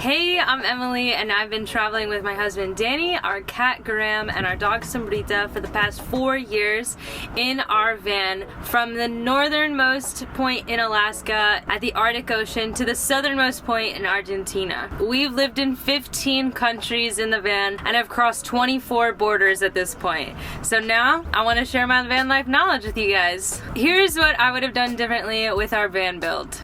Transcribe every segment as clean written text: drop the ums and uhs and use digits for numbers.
Hey, I'm Emily, and I've been traveling with my husband Danny, our cat Graham, and our dog Sombrita for the past 4 years in our van from the northernmost point in Alaska at the Arctic Ocean to the southernmost point in Argentina. We've lived in 15 countries in the van and have crossed 24 borders at this point. So now I want to share my van life knowledge with you guys. Here's what I would have done differently with our van build.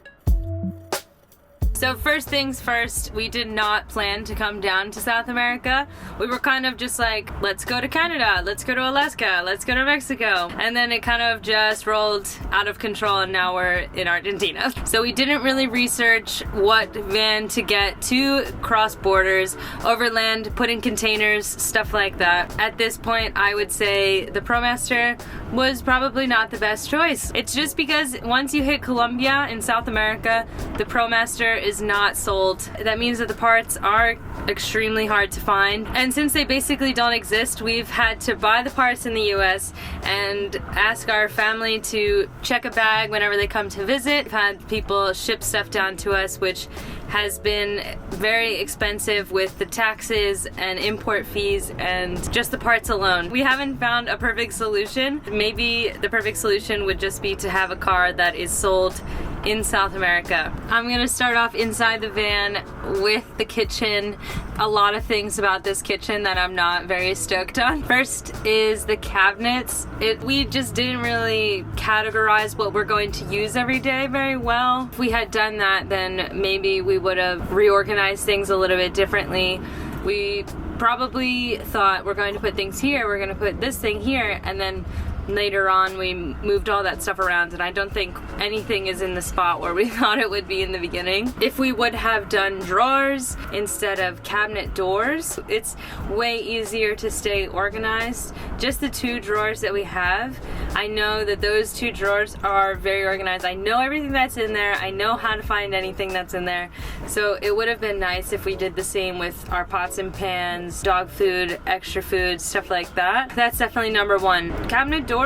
So first things first, we did not plan to come down to South America. We were kind of just like, let's go to Canada, let's go to Alaska, let's go to Mexico. And then it kind of just rolled out of control and now we're in Argentina. So we didn't really research what van to get to cross borders, overland, put in containers, stuff like that. At this point, I would say the ProMaster was probably not the best choice. It's just because once you hit Colombia in South America, the ProMaster is not sold. That means that the parts are extremely hard to find, and since they basically don't exist, we've had to buy the parts in the US and ask our family to check a bag whenever they come to visit. We've had people ship stuff down to us, which has been very expensive with the taxes and import fees and just the parts alone. We haven't found a perfect solution. Maybe the perfect solution would just be to have a car that is sold in South America. I'm gonna start off inside the van with the kitchen. A lot of things about this kitchen that I'm not very stoked on. First is the cabinets. We just didn't really categorize what we're going to use every day very well. If we had done that, then maybe we would have reorganized things a little bit differently. We probably thought we're going to put things here, we're going to put this thing here, and then later on we moved all that stuff around, and I don't think anything is in the spot where we thought it would be in the beginning. If we would have done drawers instead of cabinet doors, it's way easier to stay organized. Just the 2 drawers that we have, I know that those 2 drawers are very organized. I know everything that's in there. I know how to find anything that's in there. So it would have been nice if we did the same with our pots and pans, dog food, extra food, stuff like that. That's definitely number 1. Cabinet doors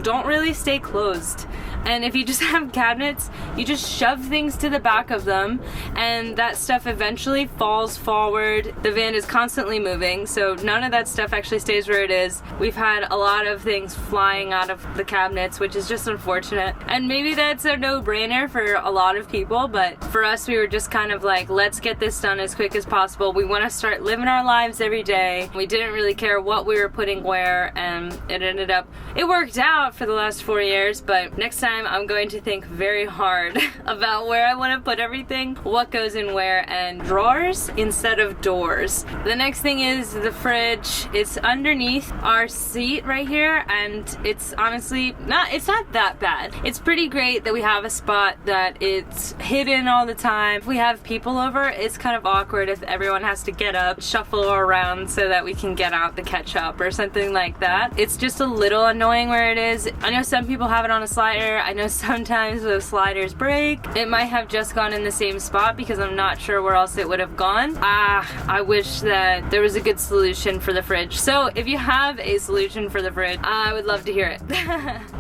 don't really stay closed, and if you just have cabinets, you just shove things to the back of them and that stuff eventually falls forward. The van is constantly moving, so none of that stuff actually stays where it is. We've had a lot of things flying out of the cabinets, which is just unfortunate, and maybe that's a no-brainer for a lot of people, but for us, we were just kind of like, let's get this done as quick as possible. We want to start living our lives every day. We didn't really care what we were putting where, and it worked out for the last 4 years, but next time I'm going to think very hard about where I want to put everything, what goes in where, and drawers instead of doors. The next thing is the fridge. It's underneath our seat right here, and it's honestly not that bad. It's pretty great that we have a spot that it's hidden all the time. If we have people over, it's kind of awkward if everyone has to get up, shuffle around so that we can get out the ketchup or something like that. It's just a little annoying where it is. I know some people have it on a slider. I know sometimes those sliders break. It might have just gone in the same spot because I'm not sure where else it would have gone. I wish that there was a good solution for the fridge. So if you have a solution for the fridge, I would love to hear it.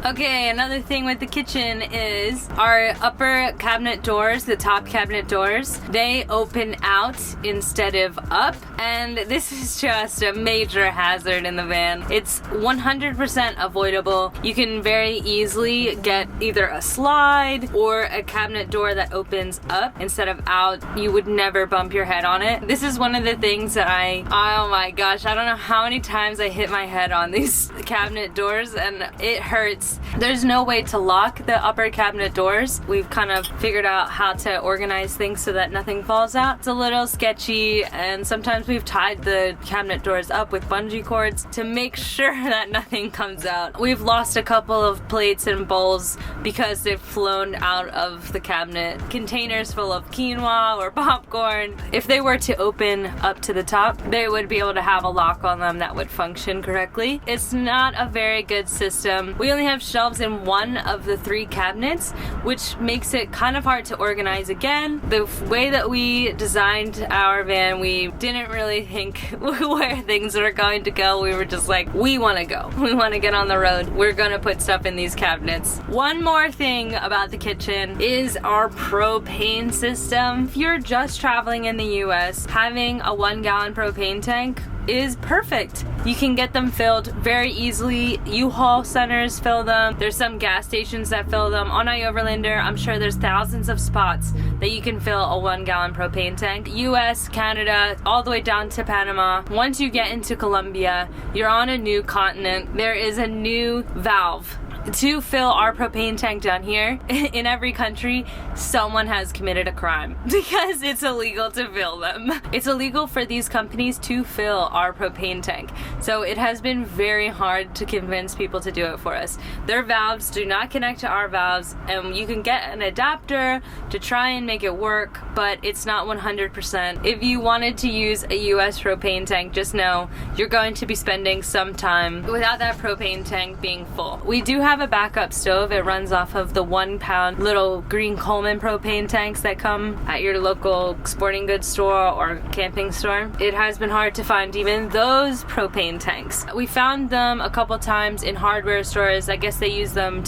Okay, another thing with the kitchen is our upper cabinet doors, the top cabinet doors, they open out instead of up, and this is just a major hazard in the van. It's 100% avoidable. You can very easily get either a slide or a cabinet door that opens up instead of out. You would never bump your head on it. This is one of the things that oh my gosh, I don't know how many times I hit my head on these cabinet doors and it hurts. There's no way to lock the upper cabinet doors. We've kind of figured out how to organize things so that nothing falls out. It's a little sketchy, and sometimes we've tied the cabinet doors up with bungee cords to make sure that nothing comes out. We've lost a couple of plates and bowls because they've flown out of the cabinet. Containers full of quinoa or popcorn. If they were to open up to the top, they would be able to have a lock on them that would function correctly. It's not a very good system. We only have shelves in one of the 3 cabinets, which makes it kind of hard to organize again. The way that we designed our van, we didn't really think where things were going to go. We were just like, we want to go. We want to get on the road. We're gonna put stuff in these cabinets. One One more thing about the kitchen is our propane system. If you're just traveling in the US, having a 1-gallon propane tank is perfect. You can get them filled very easily. U-Haul centers fill them. There's some gas stations that fill them. On iOverlander, I'm sure there's thousands of spots that you can fill a 1-gallon propane tank. US, Canada, all the way down to Panama. Once you get into Colombia, you're on a new continent. There is a new valve to fill our propane tank down here. In every country, someone has committed a crime because it's illegal to fill them. It's illegal for these companies to fill our propane tank. So it has been very hard to convince people to do it for us. Their valves do not connect to our valves, and you can get an adapter to try and make it work, but it's not 100%. If you wanted to use a US propane tank, just know you're going to be spending some time without that propane tank being full. We do have a backup stove. It runs off of the 1-pound little green Coleman propane tanks that come at your local sporting goods store or camping store. It has been hard to find even those propane tanks. We found them a couple times in hardware stores. I guess they use them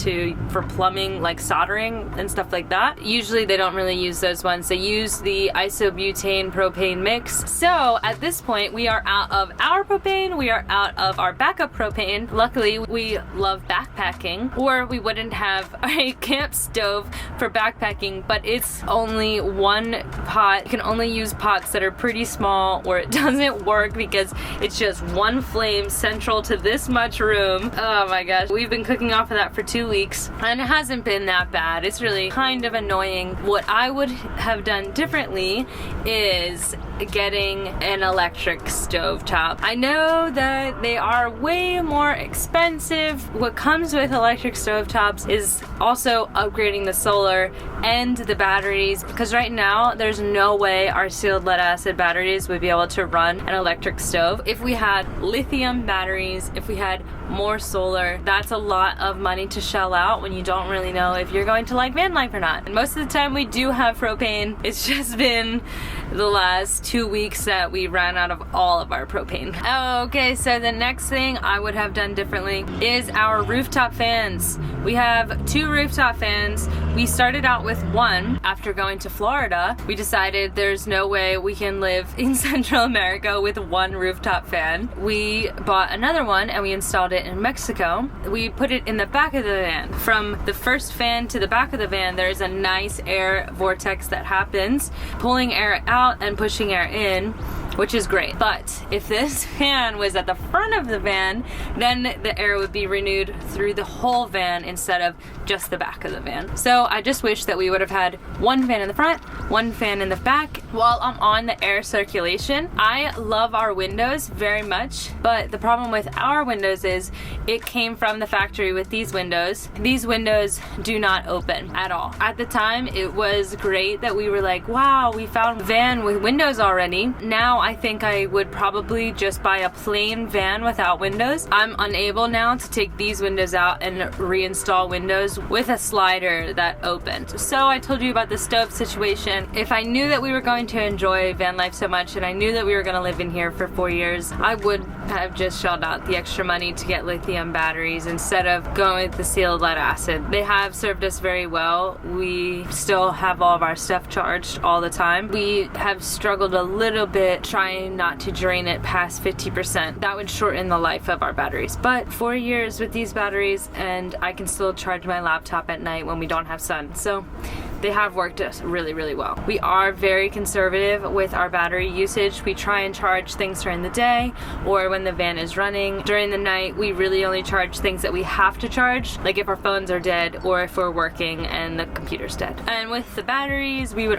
for plumbing, like soldering and stuff like that. Usually they don't really use those ones. They use the isobutane propane mix. So at this point, we are out of our propane. We are out of our backup propane. Luckily, we love backpacking, or we wouldn't have a camp stove for backpacking, but it's only one pot. You can only use pots that are pretty small, or it doesn't work because it's just one flame central to this much room. Oh my gosh. We've been cooking off of that for 2 weeks and it hasn't been that bad. It's really kind of annoying. What I would have done differently is getting an electric stove top. I know that they are way more expensive. What comes with electric stovetops is also upgrading the solar and the batteries, because right now there's no way our sealed lead acid batteries would be able to run an electric stove. If we had lithium batteries, if we had more solar, that's a lot of money to shell out when you don't really know if you're going to like van life or not. And most of the time we do have propane. It's just been the last 2 weeks that we ran out of all of our propane. Okay, so the next thing I would have done differently is our rooftop fans. We have 2 rooftop fans. We started out with one. After going to Florida, we decided there's no way we can live in Central America with one rooftop fan. We bought another one and we installed it in Mexico. We put it in the back of the van. From the first fan to the back of the van, there's a nice air vortex that happens, pulling air out and pushing air in, which is great. But if this fan was at the front of the van, then the air would be renewed through the whole van instead of just the back of the van. So I just wish that we would have had one fan in the front, one fan in the back. While I'm on the air circulation, I love our windows very much, but the problem with our windows is it came from the factory with these windows. These windows do not open at all. At the time, it was great that we were like, wow, we found a van with windows already. Now I think I would probably just buy a plain van without windows. I'm unable now to take these windows out and reinstall windows with a slider that opens. So I told you about the stove situation. If I knew that we were going to enjoy van life so much and I knew that we were going to live in here for 4 years, I would have just shelled out the extra money to get lithium batteries instead of going with the sealed lead acid. They have served us very well. We still have all of our stuff charged all the time. We have struggled a little bit trying not to drain it past 50%. That would shorten the life of our batteries. But 4 years with these batteries and I can still charge my laptop at night when we don't have sun. So they have worked us really, really well. We are very conservative with our battery usage. We try and charge things during the day or when the van is running. During the night, we really only charge things that we have to charge, like if our phones are dead or if we're working and the computer's dead. And with the batteries, we would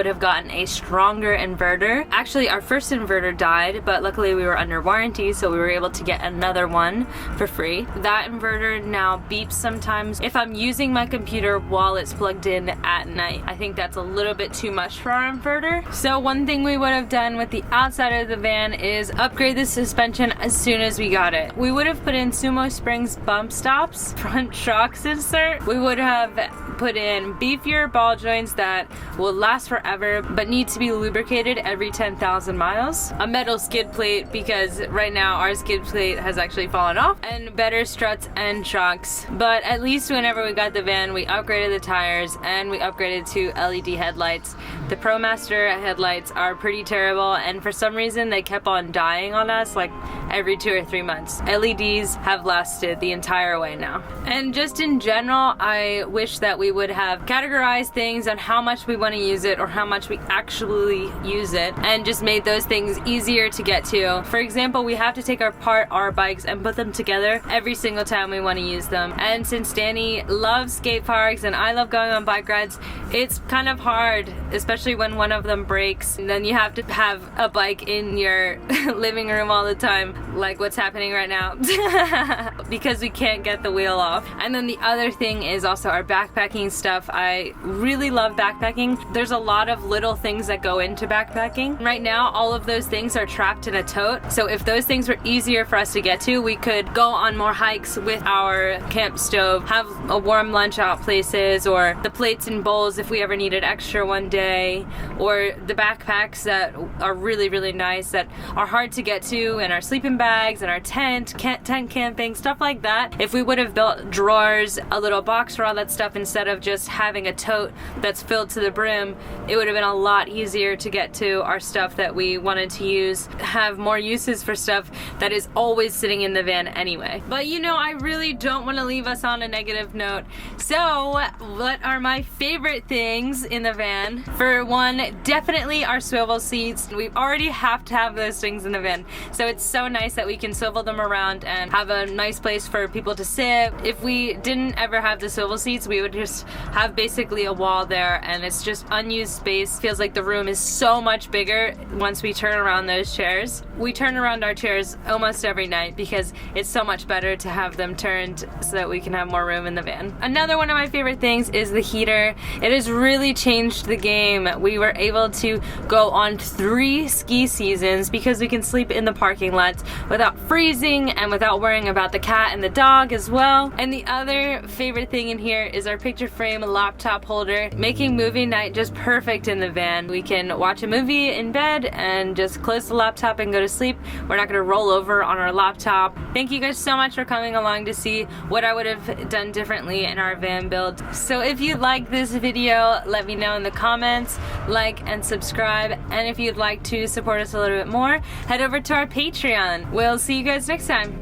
have gotten a stronger inverter. Actually, our first inverter died, but luckily we were under warranty, so we were able to get another one for free. That inverter now beeps sometimes. If I'm using my computer while it's plugged in at night. I think that's a little bit too much for our inverter. So one thing we would have done with the outside of the van is upgrade the suspension as soon as we got it. We would have put in Sumo Springs bump stops, front shocks insert. We would have put in beefier ball joints that will last forever but need to be lubricated every 10,000 miles. A metal skid plate, because right now our skid plate has actually fallen off, and better struts and shocks. But at least whenever we got the van, we upgraded the tires and we upgraded to LED headlights. The ProMaster headlights are pretty terrible, and for some reason they kept on dying on us like every 2 or 3 months. LEDs have lasted the entire way now. And just in general, I wish that we would have categorized things on how much we want to use it or how much we actually use it, and just made those things easier to get to. For example, we have to take apart our bikes and put them together every single time we want to use them. And since Danny loves skate parks and I love going on bike rides, it's kind of hard, especially when one of them breaks. And then you have to have a bike in your living room all the time, like what's happening right now, because we can't get the wheel off. And then the other thing is also our backpacking stuff. I really love backpacking. There's a lot of little things that go into backpacking. Right now, all of those things are trapped in a tote. So if those things were easier for us to get to, we could go on more hikes with our camp stove, have a warm lunch out places, or the plates and bowls if we ever needed extra one day, or the backpacks that are really, really nice that are hard to get to, and our sleeping bags and our tent camping, stuff like that. If we would have built drawers, a little box for all that stuff instead of just having a tote that's filled to the brim, it would have been a lot easier to get to our stuff that we wanted to use, have more uses for stuff that is always sitting in the van anyway. But you know, I really don't want to leave us on a negative note. So what are my favorite things in the van? For one, definitely our swivel seats. We already have to have those things in the van, so it's so nice that we can swivel them around and have a nice place for people to sit. If we didn't ever have the swivel seats, we would just have basically a wall there, and it's just unused space. Feels like the room is so much bigger once we turn around those chairs. We turn around our chairs almost every night because it's so much better to have them turned so that we can have more room in the van. Another one of my favorite things is the heater. It has really changed the game. We were able to go on 3 ski seasons because we can sleep in the parking lots without freezing and without worrying about the cat and the dog as well. And the other favorite thing in here is our picture frame laptop holder, making movie night just perfect in the van. We can watch a movie in bed and just close the laptop and go to sleep. We're not going to roll over on our laptop. Thank you guys so much for coming along to see what I would have done differently in our van build. So if you like this video, let me know in the comments, like and subscribe, and if you'd like to support us a little bit more, head over to our Patreon. We'll see you guys next time.